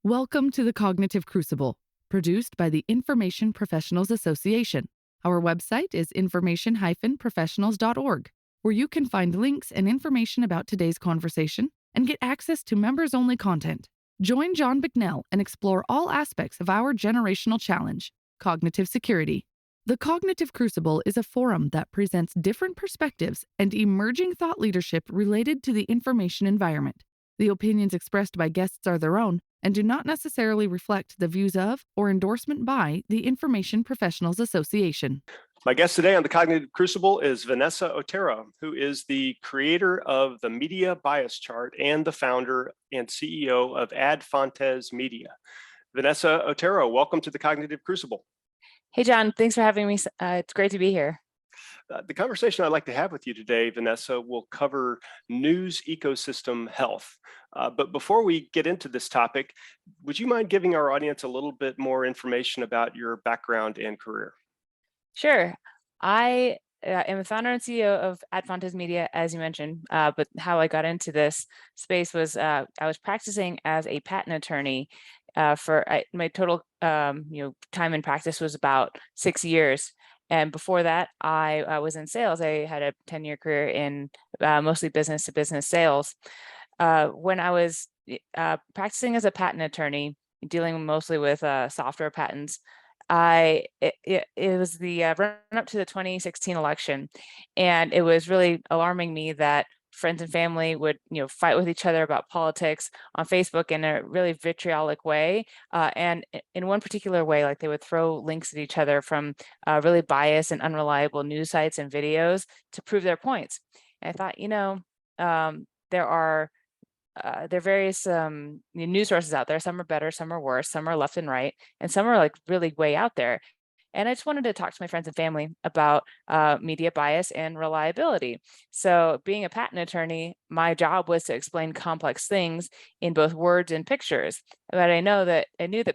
Welcome to the Cognitive Crucible, produced by the Information Professionals Association. Our website is information-professionals.org, where you can find links and information about today's conversation and get access to members-only content. Join John Bicknell and explore all aspects of our generational challenge, cognitive security. The Cognitive Crucible is a forum that presents different perspectives and emerging thought leadership related to the information environment. The opinions expressed by guests are their own and do not necessarily reflect the views of or endorsement by the Information Professionals Association. My guest today on the Cognitive Crucible is Vanessa Otero, who is the creator of the Media Bias Chart and the founder and CEO of Ad Fontes Media. Vanessa Otero, welcome to the Cognitive Crucible. Hey, John, thanks for having me. It's great to be here. The conversation I'd like to have with you today, Vanessa, will cover news ecosystem health. But before we get into this topic, would you mind giving our audience a little bit more information about your background and career? Sure. I am the founder and CEO of Ad Fontes Media, as you mentioned. But how I got into this space was I was practicing as a patent attorney my total time in practice was about 6 years. And before that, I was in sales. I had a 10-year career in mostly business-to-business sales. When I was practicing as a patent attorney, dealing mostly with software patents, it was the run-up to the 2016 election, and it was really alarming me that friends and family would fight with each other about politics on Facebook in a really vitriolic way, and in one particular way, like they would throw links at each other from really biased and unreliable news sites and videos to prove their points. And I thought, there are various news sources out there. Some are better, some are worse, some are left and right, and some are like really way out there. And I just wanted to talk to my friends and family about media bias and reliability. So being a patent attorney, my job was to explain complex things in both words and pictures. But I knew that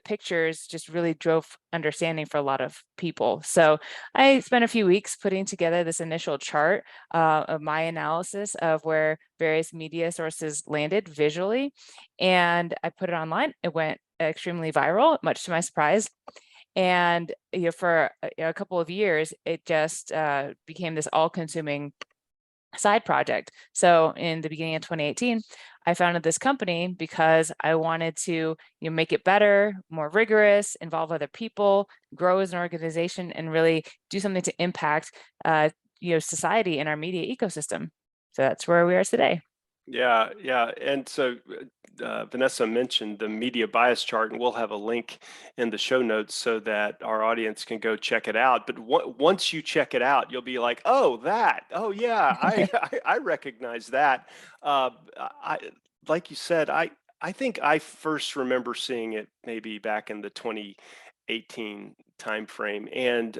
pictures just really drove understanding for a lot of people. So I spent a few weeks putting together this initial chart of my analysis of where various media sources landed visually. And I put it online. It went extremely viral, much to my surprise. And for a couple of years, it just became this all-consuming side project. So in the beginning of 2018, I founded this company because I wanted to make it better, more rigorous, involve other people, grow as an organization, and really do something to impact society and our media ecosystem. So that's where we are today. Yeah. And so Vanessa mentioned the media bias chart, and we'll have a link in the show notes so that our audience can go check it out. But once you check it out, you'll be like, oh, yeah, I recognize that. Like you said, I think I first remember seeing it maybe back in the 2018 timeframe. And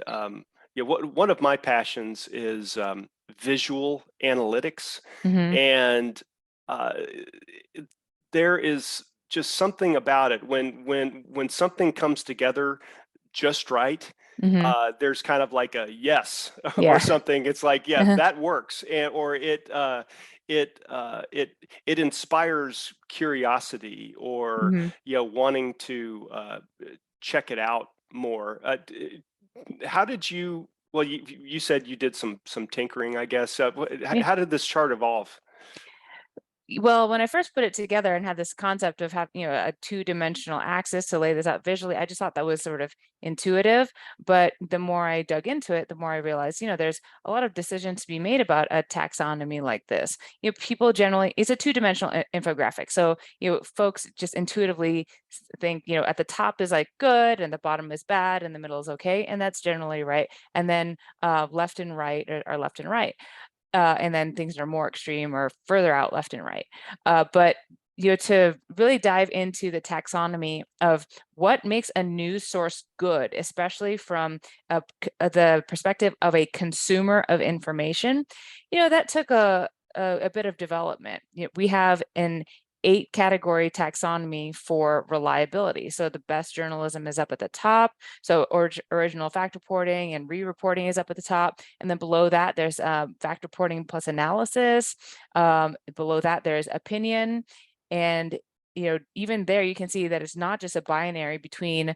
one of my passions is visual analytics. Mm-hmm. And there is just something about it when something comes together just right. Mm-hmm. There's kind of like a yes Yeah. or something. It's like, yeah, that works, or it inspires curiosity, or Mm-hmm. wanting to check it out more. How did you? Well, you said you did some tinkering, I guess. How did this chart evolve? Well, when I first put it together and had this concept of having, a two-dimensional axis to lay this out visually, I just thought that was sort of intuitive. But the more I dug into it, the more I realized, there's a lot of decisions to be made about a taxonomy like this. People generally, it's a two-dimensional infographic. So, folks just intuitively think, at the top is like good and the bottom is bad and the middle is okay. And that's generally right. And then left and right are left and right. And then things that are more extreme or further out left and right. But to really dive into the taxonomy of what makes a news source good, especially from the perspective of a consumer of information, that took a bit of development. We have an 8-category taxonomy for reliability. So the best journalism is up at the top. So original fact reporting and re-reporting is up at the top. And then below that, there's fact reporting plus analysis. Below that, there's opinion. And even there you can see that it's not just a binary between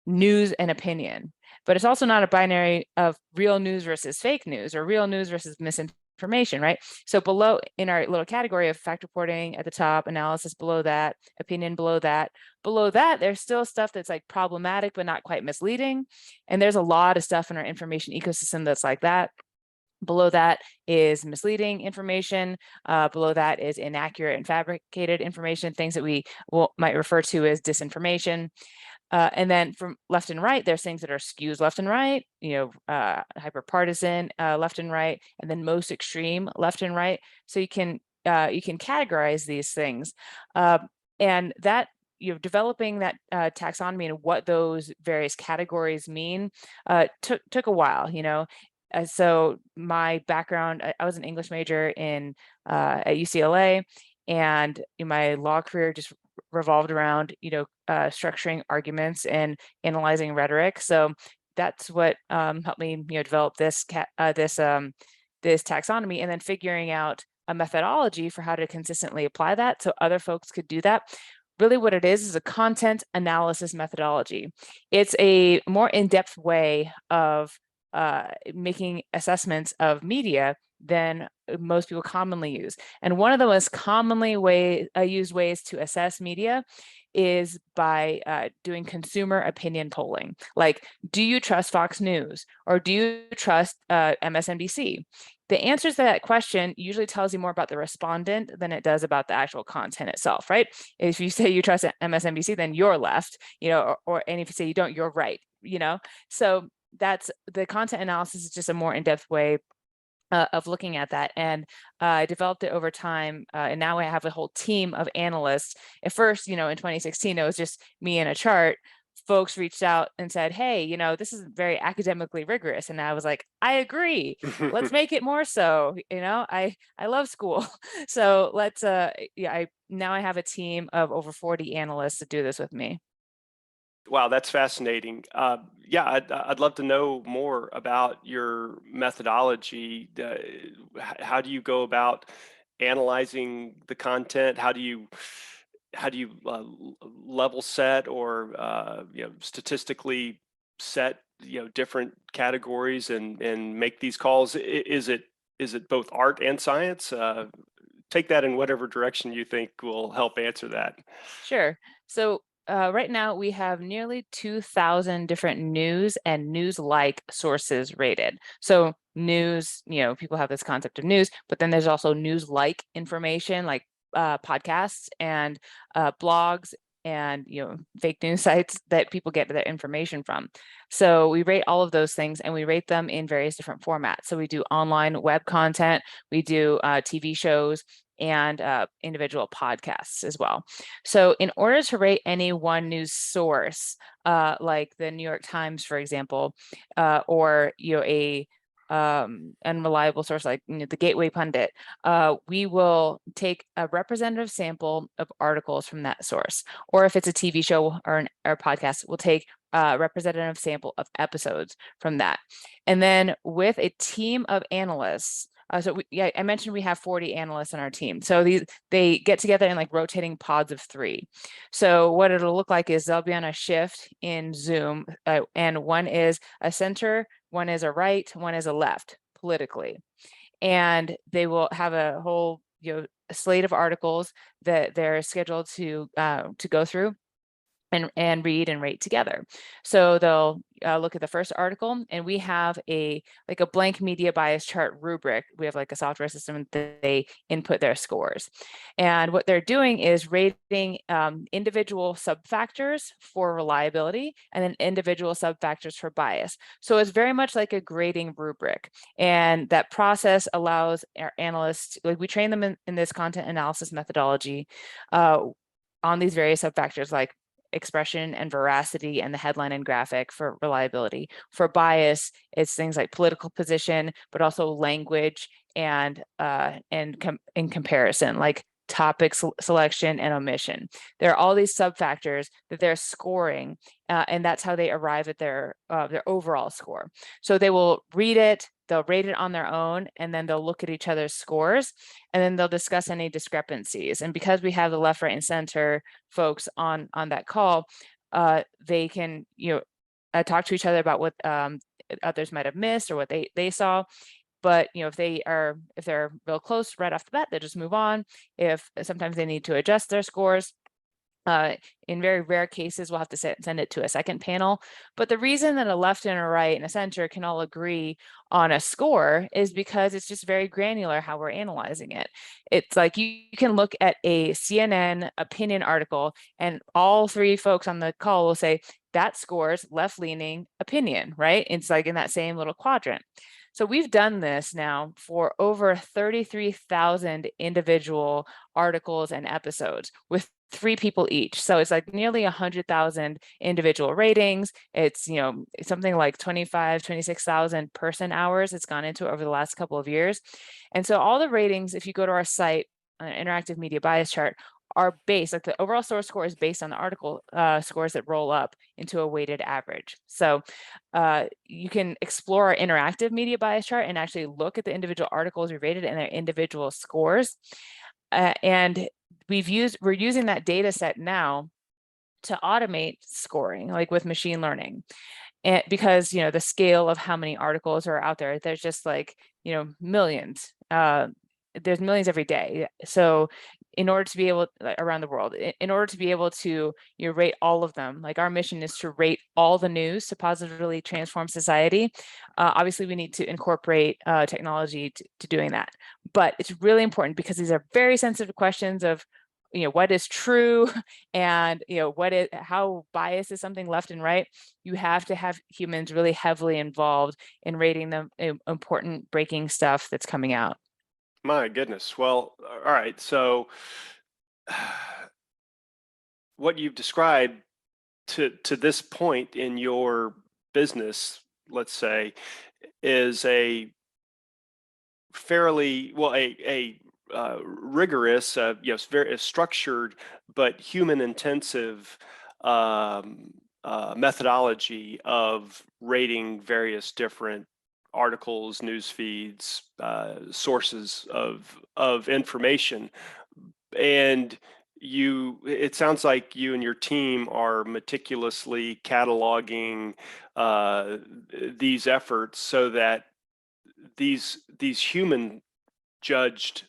news and opinion, but it's also not a binary of real news versus fake news or real news versus misinformation, right? So below in our little category of fact reporting at the top, analysis below that, opinion below that, there's still stuff that's like problematic, but not quite misleading. And there's a lot of stuff in our information ecosystem that's like that. Below that is misleading information. Below that is inaccurate and fabricated information, things that we might refer to as disinformation. And then from left and right, there's things that are skews left and right, hyperpartisan left and right, and then most extreme left and right. So you can categorize these things, and that developing that taxonomy and what those various categories mean took a while. So my background, I was an English major at UCLA, and in my law career just revolved around structuring arguments and analyzing rhetoric. So that's what helped me develop this taxonomy, and then figuring out a methodology for how to consistently apply that so other folks could do that. Really what it is a content analysis methodology. It's a more in-depth way of making assessments of media than most people commonly use. And one of the most commonly used ways to assess media is by doing consumer opinion polling. Like, do you trust Fox News or do you trust MSNBC? The answer to that question usually tells you more about the respondent than it does about the actual content itself, right? If you say you trust MSNBC, then you're left, and if you say you don't, you're right, So that's the content analysis is just a more in-depth way of looking at that. And I developed it over time. And now I have a whole team of analysts. At first, in 2016, it was just me and a chart. Folks reached out and said, hey, this is very academically rigorous. And I was like, I agree. Let's make it more so. I love school. So let's, now I have a team of over 40 analysts to do this with me. Wow, that's fascinating. I'd love to know more about your methodology. How do you go about analyzing the content? How do you level set or statistically set different categories and make these calls? Is it both art and science? Take that in whatever direction you think will help answer that. Sure. So right now we have nearly 2,000 different news and news-like sources rated. So news, people have this concept of news, but then there's also news-like information like podcasts and blogs and fake news sites that people get their information from. So we rate all of those things, and we rate them in various different formats. So we do online web content, we do TV shows, and individual podcasts as well. So in order to rate any one news source, like the New York Times, for example, or a unreliable source like the Gateway Pundit, we will take a representative sample of articles from that source. Or if it's a TV show or a podcast, we'll take a representative sample of episodes from that. And then with a team of analysts, I mentioned we have 40 analysts on our team. So they get together in like rotating pods of 3. So what it'll look like is they'll be on a shift in Zoom, and one is a center, one is a right, one is a left politically. And they will have a whole slate of articles that they're scheduled to go through and read and rate together. So they'll look at the first article, and we have a blank media bias chart rubric. We have like a software system that they input their scores. And what they're doing is rating individual subfactors for reliability and then individual subfactors for bias. So it's very much like a grading rubric. And that process allows our analysts, we train them in this content analysis methodology on these various subfactors like expression and veracity and the headline and graphic for reliability. For bias, it's things like political position, but also language and in comparison, like topic selection, and omission. There are all these sub-factors that they're scoring, and that's how they arrive at their overall score. So they will read it, they'll rate it on their own, and then they'll look at each other's scores, and then they'll discuss any discrepancies. And because we have the left, right, and center folks on that call, they can talk to each other about what others might have missed or what they saw. But if they're real close right off the bat, they just move on. If sometimes they need to adjust their scores, in very rare cases, we'll have to send it to a second panel. But the reason that a left and a right and a center can all agree on a score is because it's just very granular how we're analyzing it. It's like you can look at a CNN opinion article and all three folks on the call will say that scores left-leaning opinion, right? It's like in that same little quadrant. So we've done this now for over 33,000 individual articles and episodes with 3 people each. So it's like nearly 100,000 individual ratings. It's, something like 26,000 person hours it's gone into over the last couple of years. And so all the ratings, if you go to our site, interactive media bias chart, are based, like the overall source score is based on the article scores that roll up into a weighted average. So you can explore our interactive media bias chart and actually look at the individual articles we rated and their individual scores. And we're using that data set now to automate scoring, like with machine learning. And because the scale of how many articles are out there, there's just like millions. There's millions every day. So in order to be able around the world, in order to be able to rate all of them, like our mission is to rate all the news to positively transform society. Obviously, we need to incorporate technology to doing that. But it's really important because these are very sensitive questions of what is true and how biased is something left and right. You have to have humans really heavily involved in rating the important breaking stuff that's coming out. My goodness. Well, all right. So what you've described to this point in your business, let's say, is a fairly rigorous, yes, very structured but human intensive methodology of rating various different articles, news feeds, sources of information. And it sounds like you and your team are meticulously cataloging these efforts so that these human judged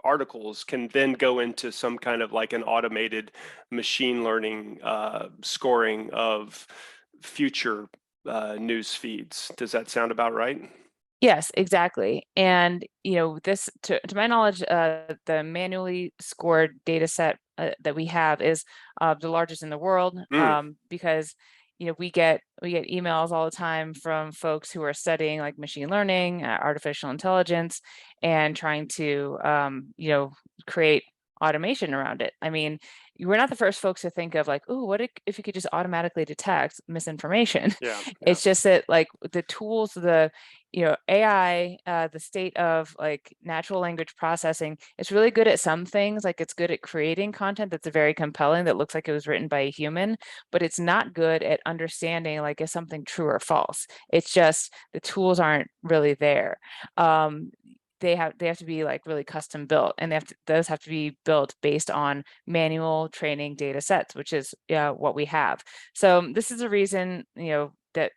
articles can then go into some kind of like an automated machine learning scoring of future news feeds. Does that sound about right? Yes, exactly. And this, to my knowledge, the manually scored data set that we have is the largest in the world, because we get emails all the time from folks who are studying like machine learning, artificial intelligence, and trying to create automation around it. I mean, we're not the first folks to think of like, oh, what if you could just automatically detect misinformation? Yeah. It's just that like the tools, the AI, the state of like natural language processing, it's really good at some things. Like it's good at creating content that's very compelling, that looks like it was written by a human, but it's not good at understanding like, is something true or false? It's just the tools aren't really there. They have to be like really custom built, and those have to be built based on manual training data sets, which is what we have. So this is a reason that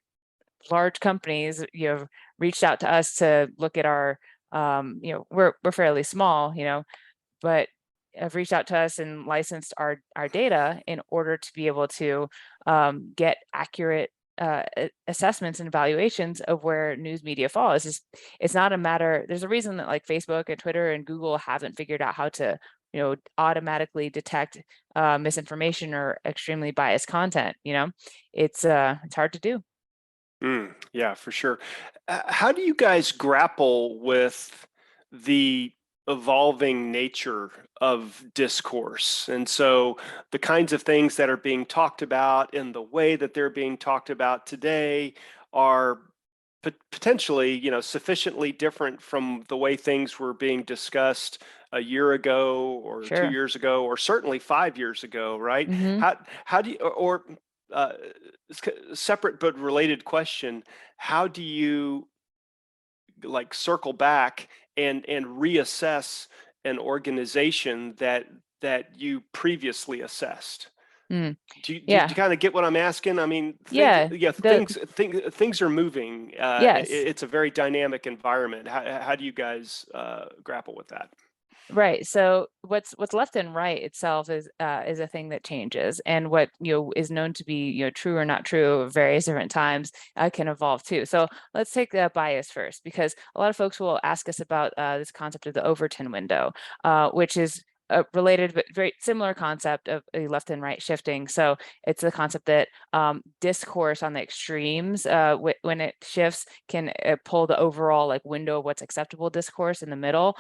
large companies reached out to us to look at our we're fairly small, but have reached out to us and licensed our data in order to be able to get accurate assessments and evaluations of where news media falls. It's not a matter, there's a reason that like Facebook and Twitter and Google haven't figured out how to automatically detect misinformation or extremely biased content. It's hard to do. Yeah, for sure. How do you guys grapple with the evolving nature of discourse? And so the kinds of things that are being talked about in the way that they're being talked about today are potentially, sufficiently different from the way things were being discussed a year ago or 2 Sure. years ago, or certainly 5 years ago, right? Mm-hmm. How do you, or separate but related question, how do you like circle back and reassess an organization that you previously assessed? Mm. Do you Yeah. kind of get what I'm asking? I mean, Yeah. things are moving. Yes. It's a very dynamic environment. How do you guys grapple with that? Right. So what's left and right itself is a thing that changes, and what is known to be true or not true at various different times can evolve too. So let's take the bias first, because a lot of folks will ask us about this concept of the Overton window, which is a related but very similar concept of a left and right shifting. So it's the concept that discourse on the extremes, when it shifts, can pull the overall like window of what's acceptable discourse in the middle.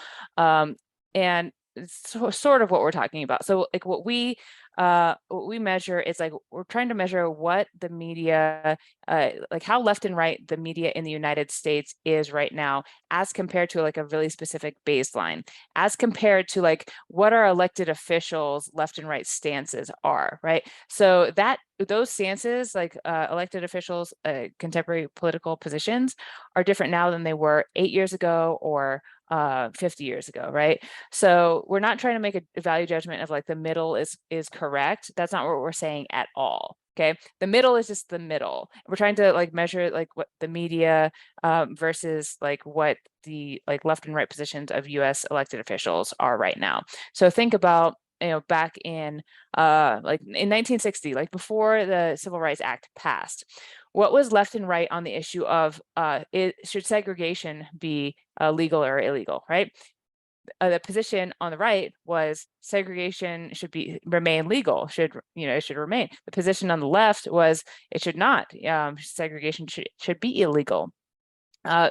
And it's sort of what we're talking about. So like what we measure is like we're trying to measure what the media, like how left and right the media in the United States is right now, as compared to like a really specific baseline, as compared to like what our elected officials left and right stances are, right? So that those stances, like elected officials, contemporary political positions, are different now than they were 8 years ago or 50 years ago, right? So we're not trying to make a value judgment of like the middle is correct. That's not what we're saying at all. Okay, the middle is just the middle. We're trying to like measure like what the media versus like what the like left and right positions of U.S. elected officials are right now. So think about back in like in 1960, like before the Civil Rights Act passed, what was left and right on the issue of should segregation be legal or illegal, right? The position on the right was segregation should remain legal, it should remain. The position on the left was it should not. Segregation should be illegal.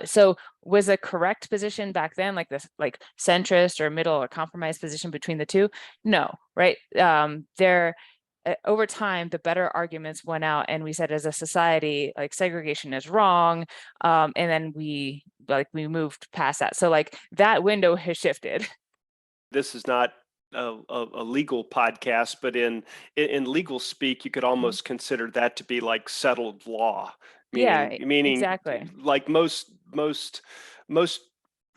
So was a correct position back then like this, like centrist or middle or compromise position between the two? No, right? There over time, the better arguments went out, and we said as a society, like segregation is wrong, and then we moved past that. So like that window has shifted. This is not a legal podcast, but in legal speak, you could Mhm. almost consider that to be like settled law, Yeah, meaning exactly. like most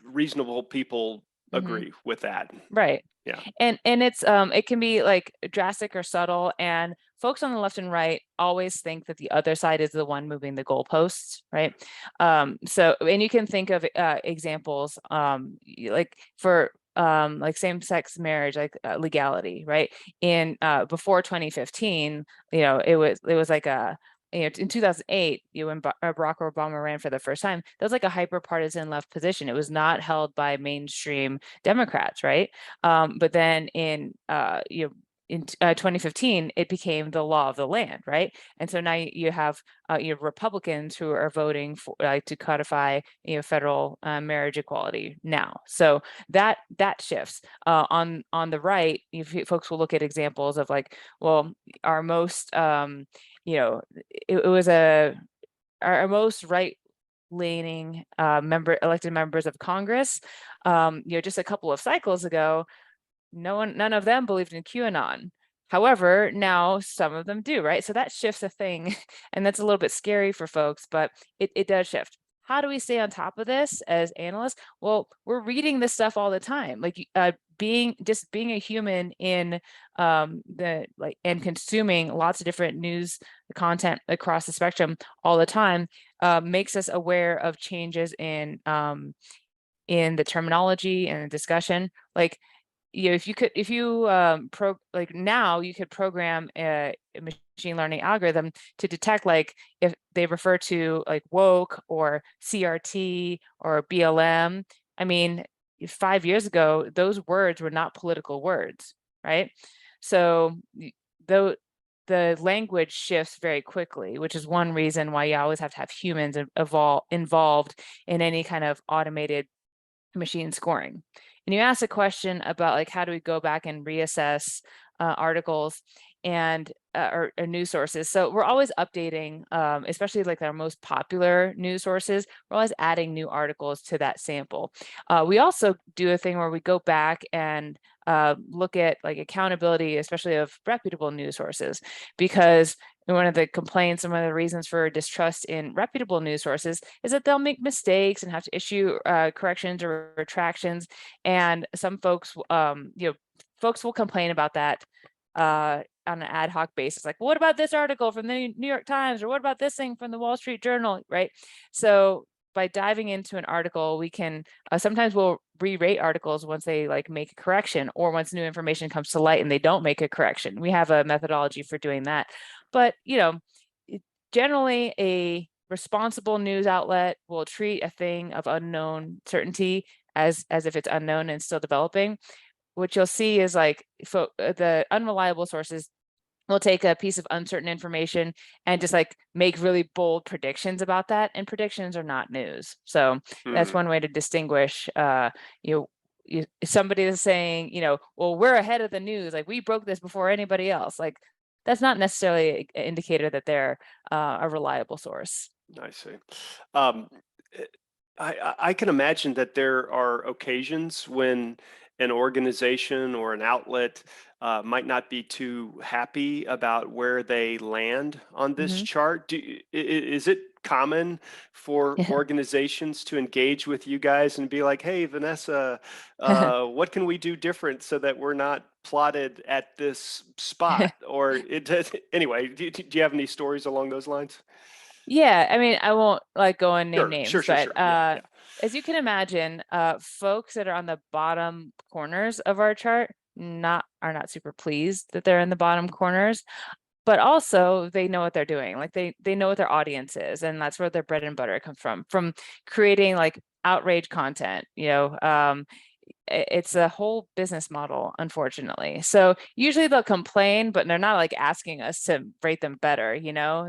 reasonable people Hmm. agree with that. Right. Yeah. And it's it can be like drastic or subtle, and folks on the left and right always think that the other side is the one moving the goalposts, right? So and you can think of examples like for like same-sex marriage, like legality, right? In before 2015, it was like a in 2008, when Barack Obama ran for the first time, that was like a hyper partisan left position. It was not held by mainstream Democrats, right? But then in 2015, it became the law of the land, right? And so now you have Republicans who are voting for like to codify federal marriage equality now. So that shifts. On the right, folks will look at examples of like, well, our most it was our most right leaning elected members of Congress, just a couple of cycles ago, none of them believed in QAnon. However, now some of them do, right? So that shifts a thing, and that's a little bit scary for folks, but it does shift. How do we stay on top of this as analysts? Well, we're reading this stuff all the time. Like being a human in the like and consuming lots of different news content across the spectrum all the time makes us aware of changes in the terminology and the discussion. Like if you like now you could program a machine learning algorithm to detect like if they refer to like woke or CRT or BLM. I mean, 5 years ago, those words were not political words, right? So though the language shifts very quickly, which is one reason why you always have to have humans involved in any kind of automated machine scoring. And you asked a question about like how do we go back and reassess articles. and or news sources. So we're always updating, especially like our most popular news sources. We're always adding new articles to that sample. We also do a thing where we go back and look at like accountability, especially of reputable news sources, because one of the complaints and one of the reasons for distrust in reputable news sources is that they'll make mistakes and have to issue corrections or retractions. And some folks, folks will complain about that on an ad hoc basis, like, what about this article from the New York Times, or what about this thing from the Wall Street Journal, right? So by diving into an article, we can sometimes we'll re-rate articles once they like make a correction, or once new information comes to light and they don't make a correction. We have a methodology for doing that. But generally a responsible news outlet will treat a thing of unknown certainty as if it's unknown and still developing. What you'll see is like the unreliable sources will take a piece of uncertain information and just like make really bold predictions about that, and predictions are not news. So that's one way to distinguish. Somebody is saying, well, we're ahead of the news, like we broke this before anybody else. Like that's not necessarily an indicator that they're a reliable source. I see. I can imagine that there are occasions when an organization or an outlet might not be too happy about where they land on this chart. Is it common for organizations to engage with you guys and be like, hey, Vanessa, what can we do different so that we're not plotted at this spot? Or anyway, do you have any stories along those lines? Yeah, I mean, I won't like go and name Sure. names, but Yeah. as you can imagine, folks that are on the bottom corners of our chart are not super pleased that they're in the bottom corners, but also they know what they're doing. Like they know what their audience is, and that's where their bread and butter comes from creating like outrage content. It's a whole business model, unfortunately. So usually they'll complain, but they're not like asking us to rate them better.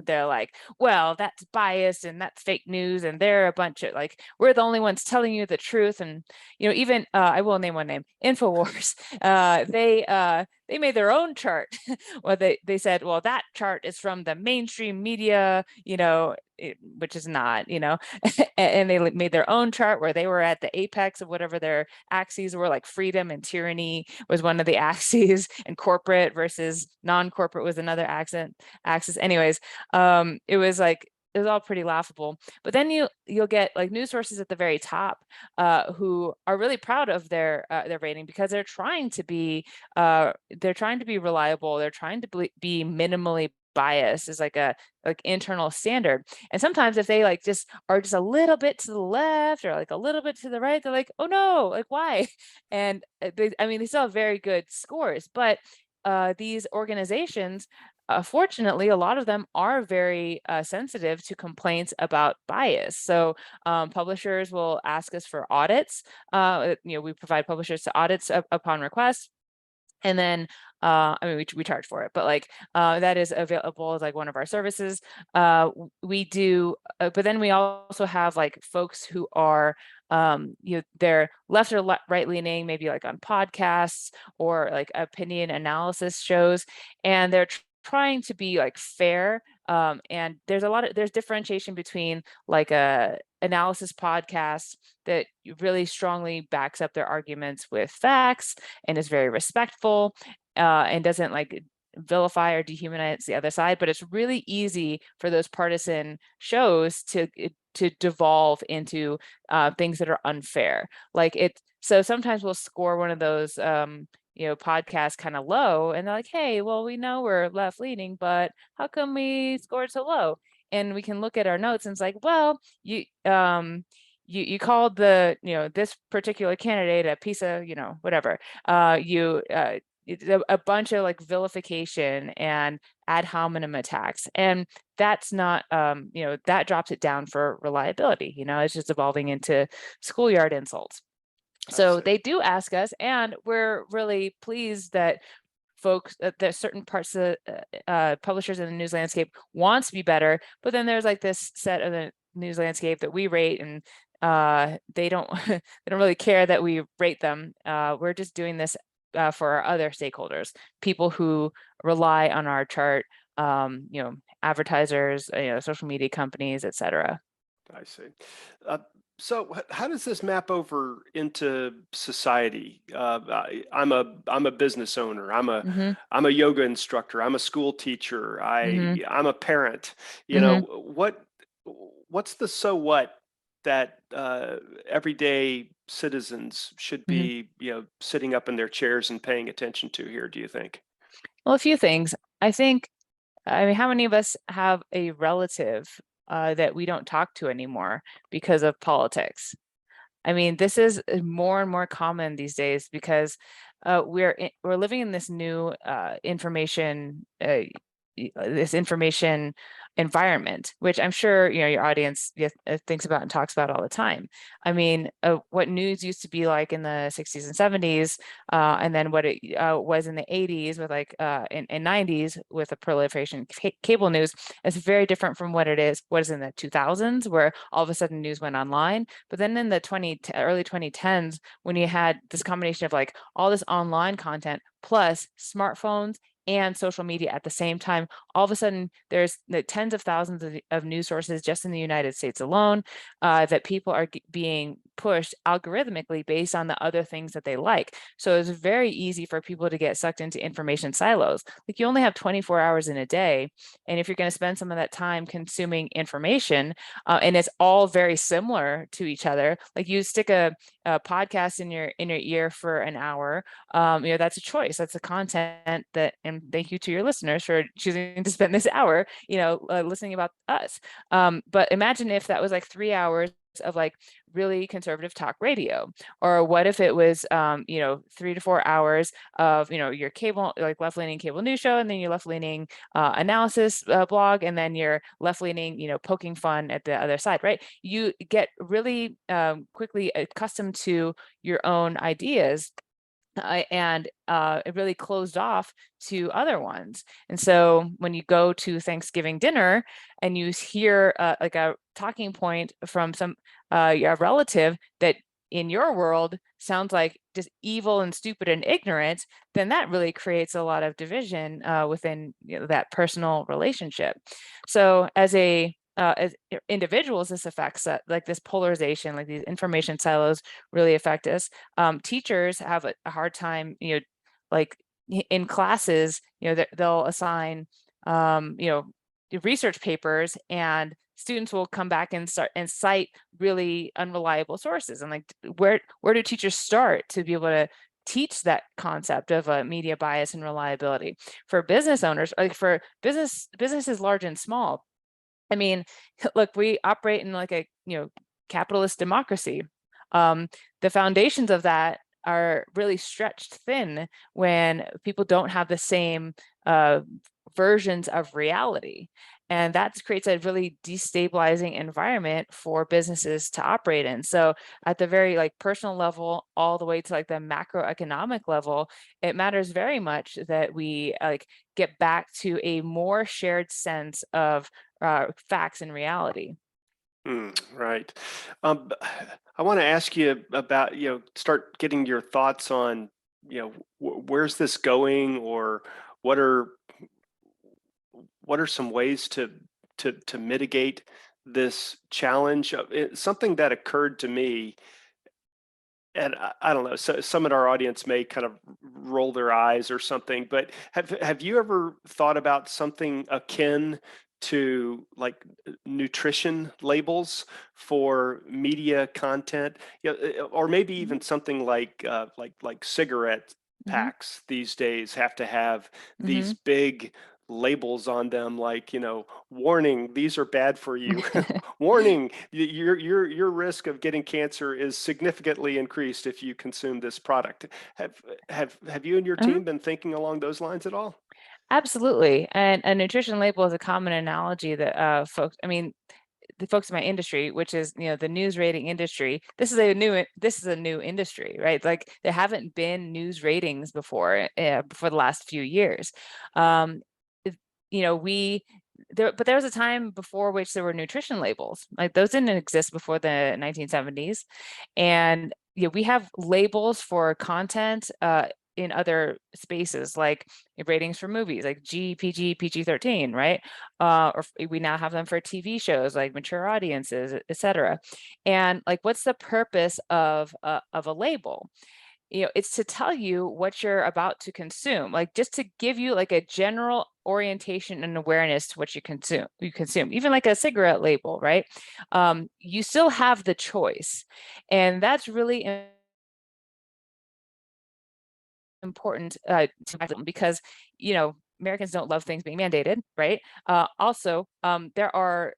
They're like, well, that's biased and that's fake news, and they're a bunch of like, we're the only ones telling you the truth. And even I will name one name, Infowars. They made their own chart. Well, they said, well, that chart is from the mainstream media, which is not, and they made their own chart where they were at the apex of whatever their axes were, like freedom and tyranny was one of the axes, and corporate versus non-corporate was another axis. Anyways, it was all pretty laughable. But then you'll get like news sources at the very top who are really proud of their rating, because they're trying to be reliable. They're trying to be minimally biased is like a internal standard. And sometimes if they like just are just a little bit to the left or like a little bit to the right, they're like, oh no, like why? And they still have very good scores, but these organizations, fortunately, a lot of them are very sensitive to complaints about bias. So publishers will ask us for audits. We provide publishers to audits upon request. And then, we charge for it, but like that is available as like one of our services. We do, but then we also have like folks who are, they're left or right leaning, maybe like on podcasts or like opinion analysis shows, and they're trying to be like fair. And there's differentiation between like a analysis podcast that really strongly backs up their arguments with facts and is very respectful and doesn't like vilify or dehumanize the other side. But it's really easy for those partisan shows to devolve into things that are unfair. So sometimes we'll score one of those podcasts kind of low, and they're like, hey, well, we know we're left leaning, but how come we scored so low? And we can look at our notes and it's like, well, you called this particular candidate a piece of whatever. A bunch of like vilification and ad hominem attacks, and that's not that drops it down for reliability. It's just evolving into schoolyard insults. So they do ask us, and we're really pleased that folks, that certain parts of publishers in the news landscape wants to be better, but then there's like this set of the news landscape that we rate, and they don't they don't really care that we rate them. We're just doing this for our other stakeholders, people who rely on our chart, advertisers, social media companies, et cetera. I see. So how does this map over into society? I'm a business owner. Mm-hmm. I'm a yoga instructor. I'm a school teacher. Mm-hmm. I'm a parent. You know, Mm-hmm. what's the so what that everyday citizens should Mm-hmm. be, sitting up in their chairs and paying attention to here, do you think? Well, a few things. I mean, how many of us have a relative that we don't talk to anymore because of politics? I mean, this is more and more common these days because we're living in this new this information environment, which I'm sure your audience thinks about and talks about all the time. I mean, what news used to be like in the 60s and 70s, and then what it was in the 80s with in 90s with the proliferation of cable news is very different from what is in the 2000s, where all of a sudden news went online. But then in the early 2010s, when you had this combination of like all this online content plus smartphones and social media at the same time, all of a sudden there's the tens of thousands of news sources just in the United States alone that people are being pushed algorithmically based on the other things that they like. So it's very easy for people to get sucked into information silos. Like you only have 24 hours in a day. And if you're going to spend some of that time consuming information, and it's all very similar to each other, like you stick a podcast in your ear for an hour, that's a choice. That's a content that, and thank you to your listeners for choosing to spend this hour, listening about us. But imagine if that was like 3 hours of like really conservative talk radio, or what if it was 3 to 4 hours of your cable, like left-leaning cable news show, and then your left-leaning analysis blog, and then your left-leaning poking fun at the other side, right? You get really quickly accustomed to your own ideas, and it really closed off to other ones. And so when you go to Thanksgiving dinner and you hear like a talking point from your relative that in your world sounds like just evil and stupid and ignorant, then that really creates a lot of division within that personal relationship. So as individuals, this affects like this polarization, like these information silos really affect us. Teachers have a hard time, like in classes, they'll assign, research papers, and students will come back and start and cite really unreliable sources. And like, where do teachers start to be able to teach that concept of media bias and reliability for business owners, like for businesses large and small? I mean, look, we operate in like a capitalist democracy. The foundations of that are really stretched thin when people don't have the same versions of reality. And that creates a really destabilizing environment for businesses to operate in. So at the very like personal level, all the way to like the macroeconomic level, it matters very much that we like get back to a more shared sense of facts and reality. Right. Um, I want to ask you about, start getting your thoughts on, where's this going, or what are some ways to mitigate this challenge? Something that occurred to me, and I don't know, so some of our audience may kind of roll their eyes or something, but have you ever thought about something akin to like nutrition labels for media content? Or maybe Mhm. even something like cigarette Mhm. packs these days have to have these Mhm. big labels on them, like, warning, these are bad for you. Warning, your risk of getting cancer is significantly increased if you consume this product. Have you and your Mhm. team been thinking along those lines at all? Absolutely. And a nutrition label is a common analogy that I mean, the folks in my industry, which is the news rating industry, this is a new industry, right? Like there haven't been news ratings before for the last few years. Um, it- we but there was a time before which there were nutrition labels. Like those didn't exist before the 1970s, and we have labels for content in other spaces, like ratings for movies, like G, PG, PG-13, right? We now have them for TV shows, like mature audiences, etc. And like, what's the purpose of a label? It's to tell you what you're about to consume, like just to give you like a general orientation and awareness to what you consume, even like a cigarette label, right? You still have the choice. And that's really important because Americans don't love things being mandated, right? Also, there are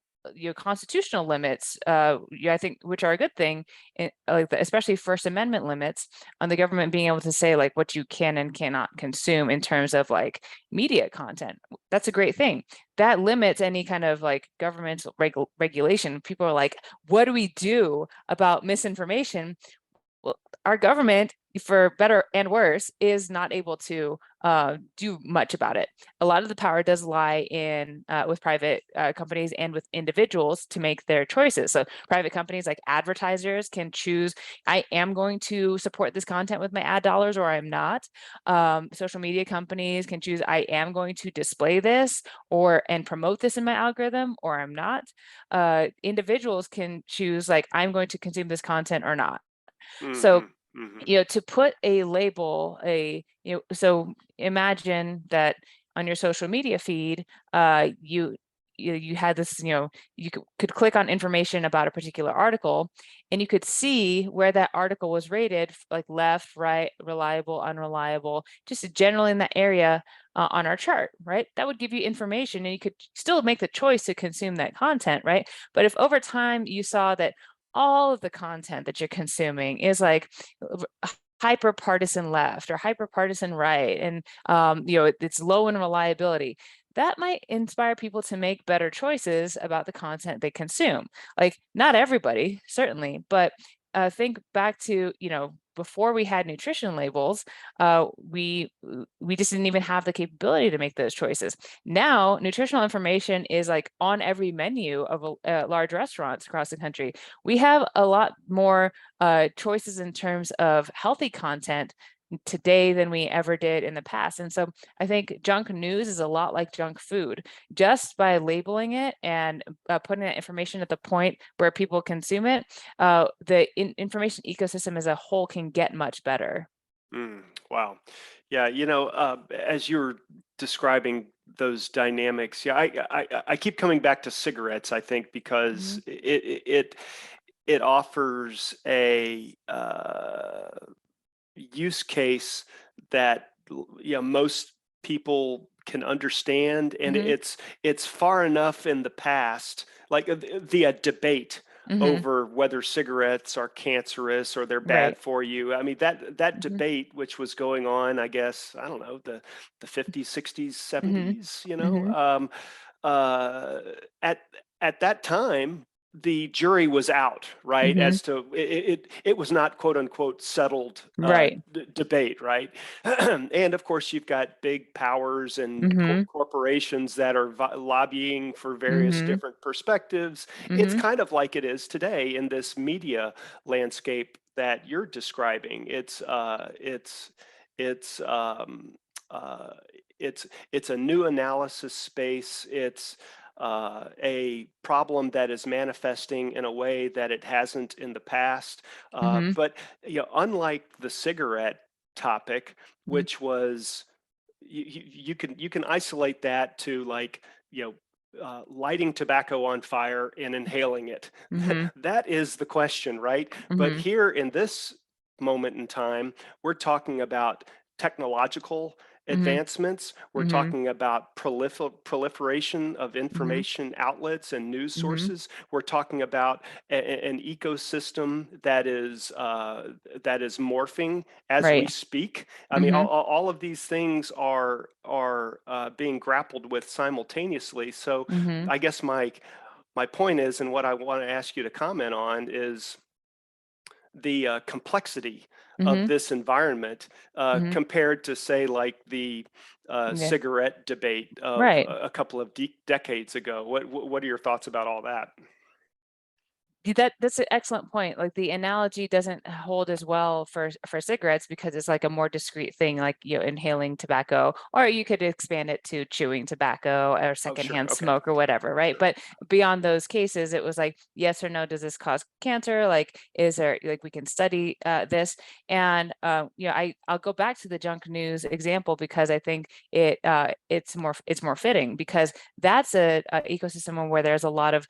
constitutional limits, I think, which are a good thing, especially First Amendment limits on the government being able to say like what you can and cannot consume in terms of like media content. That's a great thing. That limits any kind of like governmental regulation. People are like, what do we do about misinformation? Well, our government, for better and worse, is not able to do much about it. A lot of the power does lie in with private companies and with individuals to make their choices. So private companies like advertisers can choose, I am going to support this content with my ad dollars or I'm not. Social media companies can choose, I am going to display this and promote this in my algorithm or I'm not. Individuals can choose like, I'm going to consume this content or not. So, Hmm. Hmm. to put a label, so imagine that on your social media feed, you had this, you could click on information about a particular article, and you could see where that article was rated, like left, right, reliable, unreliable, just generally in that area on our chart, right? That would give you information, and you could still make the choice to consume that content, right? But if over time you saw that all of the content that you're consuming is like hyper partisan left or hyper partisan right, and it's low in reliability, that might inspire people to make better choices about the content they consume. Like, not everybody, certainly, but think back to, before we had nutrition labels, we just didn't even have the capability to make those choices. Now, nutritional information is like on every menu of large restaurants across the country. We have a lot more choices in terms of healthy content today than we ever did in the past. And so I think junk news is a lot like junk food. Just by labeling it and putting that information at the point where people consume it, the information ecosystem as a whole can get much better. Wow. Yeah, as you're describing those dynamics, yeah, I keep coming back to cigarettes, I think, because Mhm. it offers a use case that most people can understand, and Mhm. it's far enough in the past, like the debate Mhm. over whether cigarettes are cancerous or they're bad Right. for you. I mean, that Mhm. debate, which was going on, I guess, I don't know, the 50s, 60s, Mhm. 70s, Mhm. uh, at that time, the jury was out, right? Mhm. As to it was not quote unquote settled Right. debate, right? And of course, you've got big powers and Mhm. corporations that are lobbying for various Mhm. different perspectives. It's Mhm. kind of like it is today in this media landscape that you're describing. It's uh, it's a new analysis space. It's a problem that is manifesting in a way that it hasn't in the past. Mhm. But unlike the cigarette topic, Mhm. which was you can isolate that to like lighting tobacco on fire and inhaling it. Mhm. That is the question, right? But Mhm. here in this moment in time, we're talking about technological Mhm. advancements. We're Mhm. talking about proliferation of Mhm. information outlets and news Mhm. sources. We're talking about an ecosystem that is morphing as we Right. speak. I mean, Mhm. all of these things are being grappled with simultaneously. So, Mhm. I guess my point is, and what I want to ask you to comment on is the complexity of Mhm. this environment Mhm. compared to, say, like the Yeah. cigarette debate of Right. a couple of decades ago. What are your thoughts about all that? That's an excellent point. Like the analogy doesn't hold as well for cigarettes because it's like a more discrete thing, like inhaling tobacco, or you could expand it to chewing tobacco or Oh, sure. secondhand Okay. smoke or whatever, right? Sure. But beyond those cases, it was like yes or no, does this cause cancer? Like, is there like we can study this? And I'll go back to the junk news example because I think it's more fitting because that's a ecosystem where there's a lot of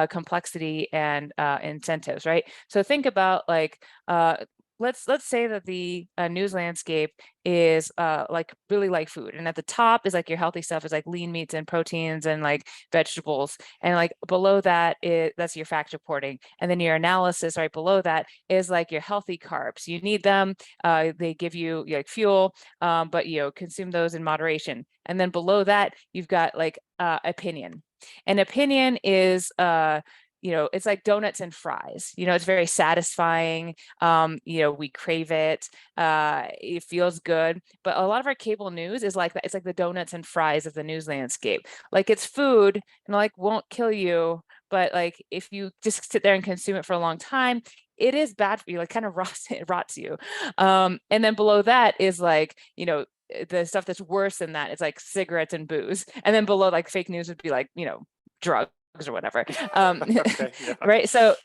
complexity and incentives, right? So think about like let's say that the news landscape is like really like food, and at the top is like your healthy stuff, is like lean meats and proteins and like vegetables, and like below that is that's your fact reporting, and then your analysis right below that is like your healthy carbs. You need them. They give you like fuel, but consume those in moderation. And then below that you've got like opinion. And opinion is it's like donuts and fries. It's very satisfying. We crave it. It feels good. But a lot of our cable news is like that. It's like the donuts and fries of the news landscape. Like it's food and like won't kill you, but like if you just sit there and consume it for a long time, it is bad for you. Like kind of rots you. And then below that is like the stuff that's worse than that. It's like cigarettes and booze. And then below like fake news would be like drugs or whatever. Okay. Yeah. Right. So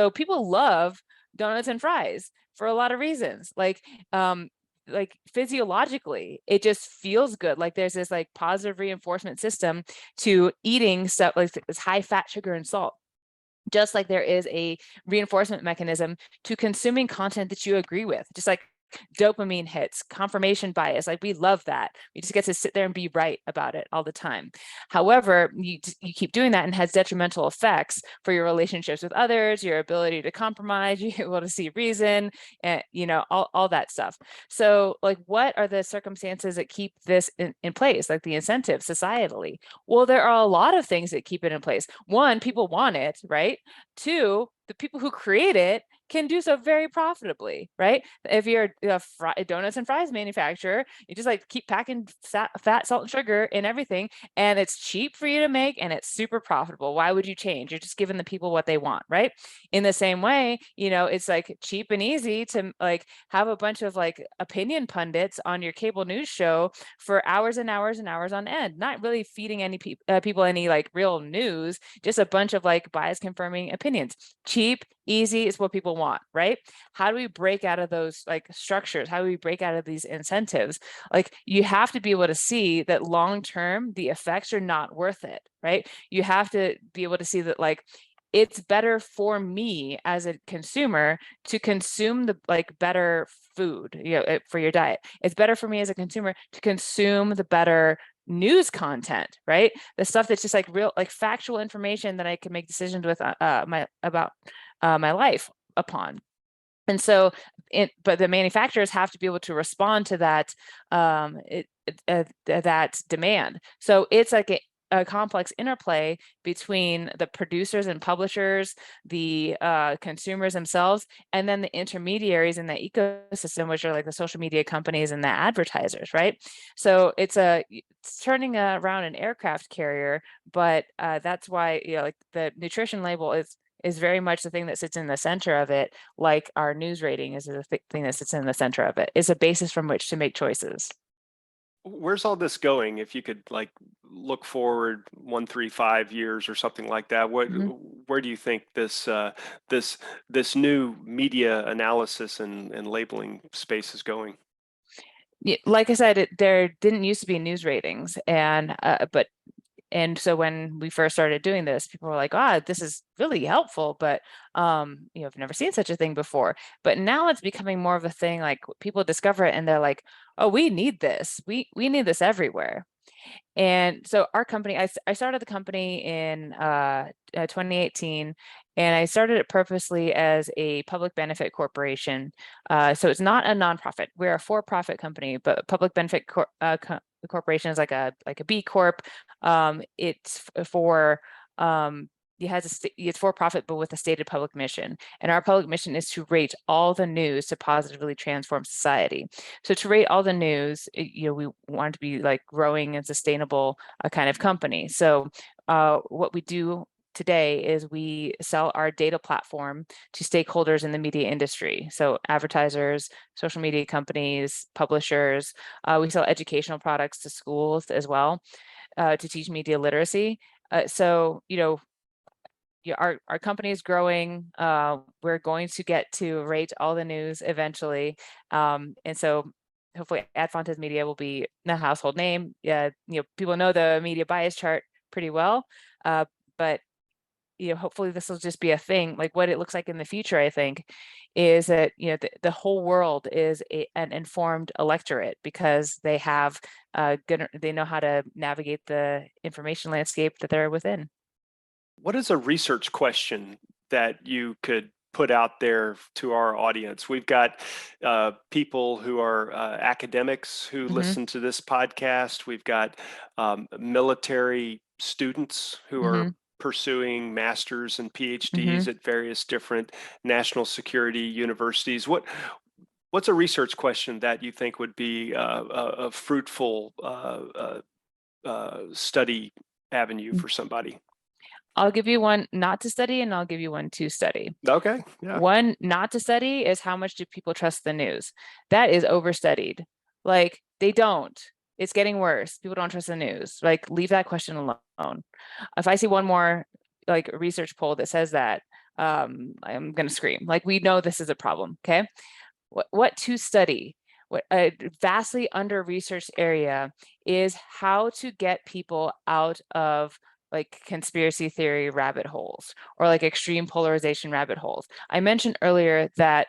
people love donuts and fries for a lot of reasons. Like physiologically, it just feels good. Like there's this like positive reinforcement system to eating stuff like this high fat, sugar, and salt. Just like there is a reinforcement mechanism to consuming content that you agree with, just like dopamine hits, confirmation bias. Like we love that. We just get to sit there and be right about it all the time. However, you keep doing that and has detrimental effects for your relationships with others, your ability to compromise, you're able to see reason, and all that stuff. So like what are the circumstances that keep this in place, like the incentives societally? Well, there are a lot of things that keep it in place. One, people want it, right? Two, the people who create it can do so very profitably, right? If you're a donuts and fries manufacturer, you just like keep packing fat, salt, and sugar in everything, and it's cheap for you to make, and it's super profitable. Why would you change? You're just giving the people what they want, right? In the same way, it's like cheap and easy to like have a bunch of like opinion pundits on your cable news show for hours and hours and hours on end, not really feeding any people any like real news, just a bunch of like bias confirming opinions. Cheap, easy is what people want, right? How do we break out of those like structures? How do we break out of these incentives? Like you have to be able to see that long term the effects are not worth it, right? You have to be able to see that like it's better for me as a consumer to consume the like better food, for your diet. It's better for me as a consumer to consume the better news content, right? The stuff that's just like real, like factual information that I can make decisions with my life upon. And so, but the manufacturers have to be able to respond to that that demand. So it's like a complex interplay between the producers and publishers, the consumers themselves, and then the intermediaries in the ecosystem, which are like the social media companies and the advertisers, right? So it's turning around an aircraft carrier, but that's why like the nutrition label is very much the thing that sits in the center of it, like our news rating is the thing that sits in the center of it. It's a basis from which to make choices. Where's all this going? If you could like look forward 1, 3, 5 years or something like that, Mhm. where do you think this new media analysis and labeling space is going? Like I said, there didn't used to be news ratings, and so when we first started doing this, people were like, this is really helpful, but I've never seen such a thing before. But now it's becoming more of a thing, like people discover it and they're like, oh, we need this. We need this everywhere. And so our company, I started the company in 2018, and I started it purposely as a public benefit corporation. So it's not a nonprofit. We're a for-profit company, but public benefit corporation is like a B Corp. It's for it's for profit, but with a stated public mission. And our public mission is to rate all the news to positively transform society. So to rate all the news, we want to be like growing and sustainable kind of company. So what we do today is we sell our data platform to stakeholders in the media industry. So advertisers, social media companies, publishers. We sell educational products to schools as well, to teach media literacy. So, our company is growing. We're going to get to rate all the news eventually. And so hopefully Advantage Media will be a household name. Yeah, people know the media bias chart pretty well. But hopefully this will just be a thing. Like what it looks like in the future, I think, is that the whole world is an informed electorate, because they have they know how to navigate the information landscape that they're within. What is a research question that you could put out there to our audience? We've got people who are academics who listen to this podcast. We've got military students who are pursuing masters and PhDs at various different national security universities. What's a research question that you think would be a fruitful study avenue for somebody? I'll give you one not to study, and I'll give you one to study. Okay. Yeah. One not to study is, how much do people trust the news? That is overstudied. Like, they don't. It's getting worse. People don't trust the news. Like, leave that question alone. If I see one more like research poll that says that, I'm gonna scream. Like, we know this is a problem. Okay. What to study? What a vastly under-researched area is how to get people out of like conspiracy theory rabbit holes, or like extreme polarization rabbit holes. I mentioned earlier that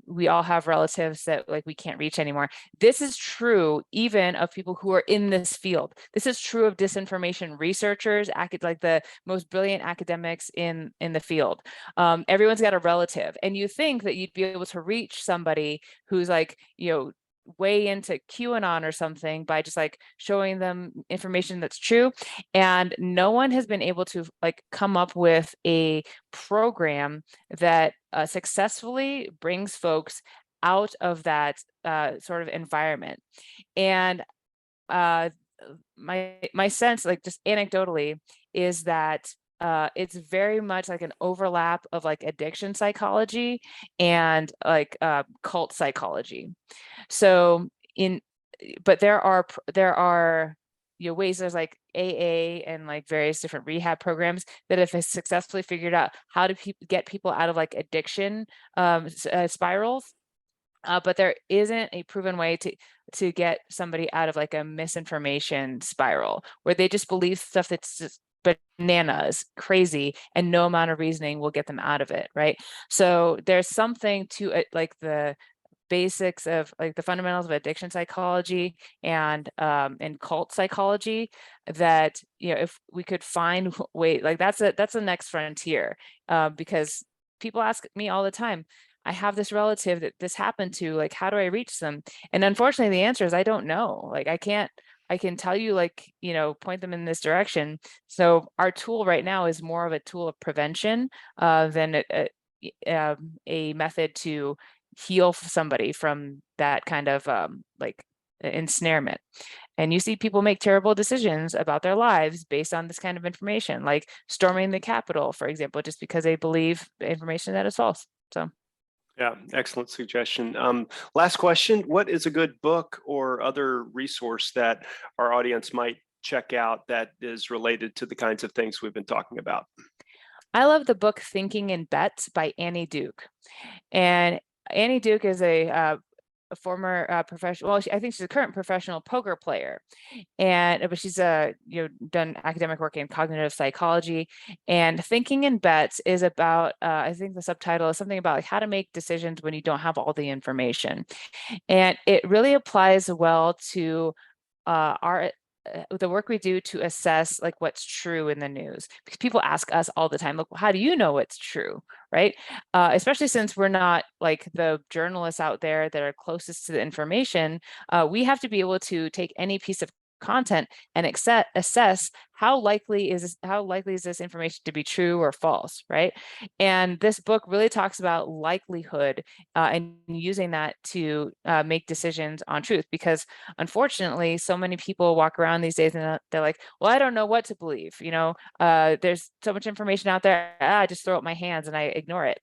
we all have relatives that like we can't reach anymore. This is true even of people who are in this field. This is true of disinformation researchers, like the most brilliant academics in the field. Everyone's got a relative, and you think that you'd be able to reach somebody who's like, way into QAnon or something by just like showing them information that's true. And no one has been able to like come up with a program that successfully brings folks out of that sort of environment. And my sense, like just anecdotally, is that it's very much like an overlap of like addiction psychology and like cult psychology. So but there are ways, there's like AA and like various different rehab programs that have successfully figured out how to get people out of like addiction spirals. But there isn't a proven way to get somebody out of like a misinformation spiral where they just believe stuff that's just bananas, crazy, and no amount of reasoning will get them out of it, right? So there's something to it, like the basics of like the fundamentals of addiction psychology and cult psychology, that if we could find way, like that's the next frontier, because people ask me all the time, I have this relative that this happened to, like, how do I reach them? And unfortunately, the answer is I don't know. Like, I can tell you, like, point them in this direction. So our tool right now is more of a tool of prevention than a method to heal somebody from that kind of like ensnarement. And you see people make terrible decisions about their lives based on this kind of information, like storming the Capitol, for example, just because they believe information that is false. So. Yeah, excellent suggestion. Last question, what is a good book or other resource that our audience might check out that is related to the kinds of things we've been talking about? I love the book Thinking in Bets by Annie Duke. And Annie Duke is a former professional, well, I think she's a current professional poker player, but she's done academic work in cognitive psychology. And Thinking in Bets is about I think the subtitle is something about like how to make decisions when you don't have all the information, and it really applies well to our the work we do to assess like what's true in the news, because people ask us all the time, look, how do you know what's true, right? Especially since we're not like the journalists out there that are closest to the information. We have to be able to take any piece of content and assess how likely is this information to be true or false, right? And this book really talks about likelihood and using that to make decisions on truth, because unfortunately, so many people walk around these days and they're like, well, I don't know what to believe. There's so much information out there. I just throw up my hands and I ignore it.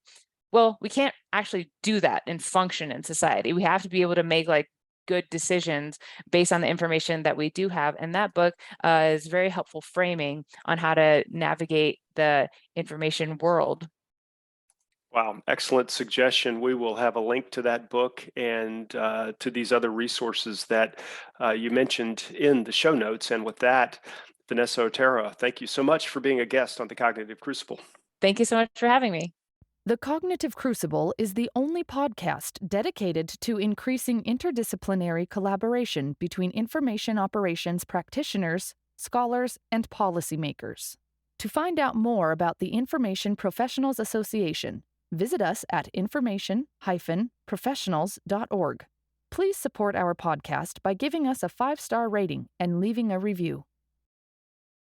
Well, we can't actually do that and function in society. We have to be able to make like good decisions based on the information that we do have. And that book is very helpful framing on how to navigate the information world. Wow, excellent suggestion. We will have a link to that book and to these other resources that you mentioned in the show notes. And with that, Vanessa Otero, thank you so much for being a guest on the Cognitive Crucible. Thank you so much for having me. The Cognitive Crucible is the only podcast dedicated to increasing interdisciplinary collaboration between information operations practitioners, scholars, and policymakers. To find out more about the Information Professionals Association, visit us at information-professionals.org. Please support our podcast by giving us a 5-star rating and leaving a review.